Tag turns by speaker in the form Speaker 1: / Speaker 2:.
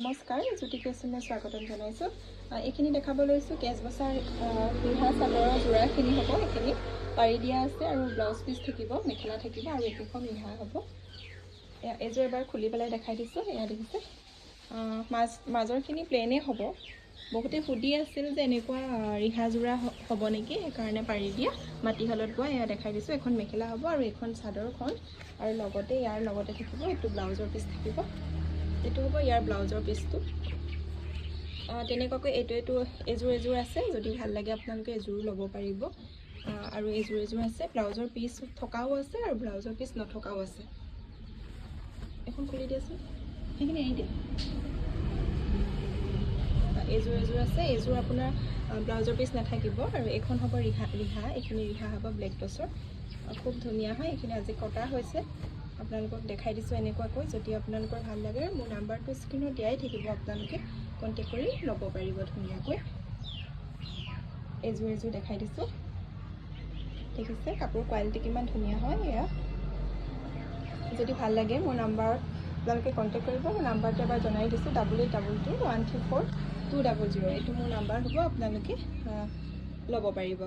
Speaker 1: নমস্কাৰ, জ্যোতি ক্ৰিয়েশ্যনলৈ স্বাগতম জনাইছোঁ। এইখিনি দেখাব লৈছোঁ কেচবচাৰ ৰিহা চাদৰৰ যোৰাখিনি হ'ব। এইখিনি পাৰি দিয়া আছে আৰু ব্লাউজ পিচ থাকিব, মেখেলা থাকিব আৰু এইকেইখন ৰিহা হ'ব। এযোৰ এবাৰ খুলি পেলাই দেখাই দিছোঁ। এয়া দেখিছে, মাজৰখিনি প্লেনেই হ'ব। বহুতে সুধি আছিল যে এনেকুৱা ৰিহা যোৰা হ'ব নেকি, সেইকাৰণে পাৰি দিয়া মাটিশালত বোৱা। এয়া দেখাই দিছোঁ। এখন মেখেলা হ'ব আৰু এখন চাদৰখন, আৰু লগতে ইয়াৰ লগতে থাকিব এইটো ব্লাউজৰ পিচ থাকিব। এইটো হ'ব ইয়াৰ ব্লাউজৰ পিচটো। তেনেকুৱাকৈ এইটো এযোৰ আছে। যদি ভাল লাগে আপোনালোকে এযোৰো ল'ব পাৰিব। আৰু এযোৰ আছে, ব্লাউজৰ পিচ থকাও আছে আৰু ব্লাউজৰ পিচ নথকাও আছে। এখন খুলি দিয়াচোন, সেইখিনি এৰি দিয়া। এযোৰ আছে, এযোৰ আপোনাৰ ব্লাউজৰ পিচ নাথাকিব। আৰু এইখন হ'ব ৰিহা। এইখিনি ৰিহা হ'ব ব্লেক টচৰ, খুব ধুনীয়া হয়। এইখিনি আজি কটা হৈছে, আপোনালোকক দেখাই দিছোঁ এনেকুৱাকৈ। যদি আপোনালোকৰ ভাল লাগে, মোৰ নাম্বাৰটো স্ক্ৰীনত দিয়াই থাকিব, আপোনালোকে কণ্টেক্ট কৰি ল'ব পাৰিব ধুনীয়াকৈ। এযোৰ দেখাই দিছোঁ, ঠিক আছে। কাপোৰ কোৱালিটি কিমান ধুনীয়া হয় এয়া। যদি ভাল লাগে মোৰ নাম্বাৰত আপোনালোকে কণ্টেক্ট কৰিব। মোৰ নাম্বাৰটো এবাৰ জনাই দিছোঁ, 8822 134 200। এইটো মোৰ নাম্বাৰ হ'ব, আপোনালোকে ল'ব পাৰিব।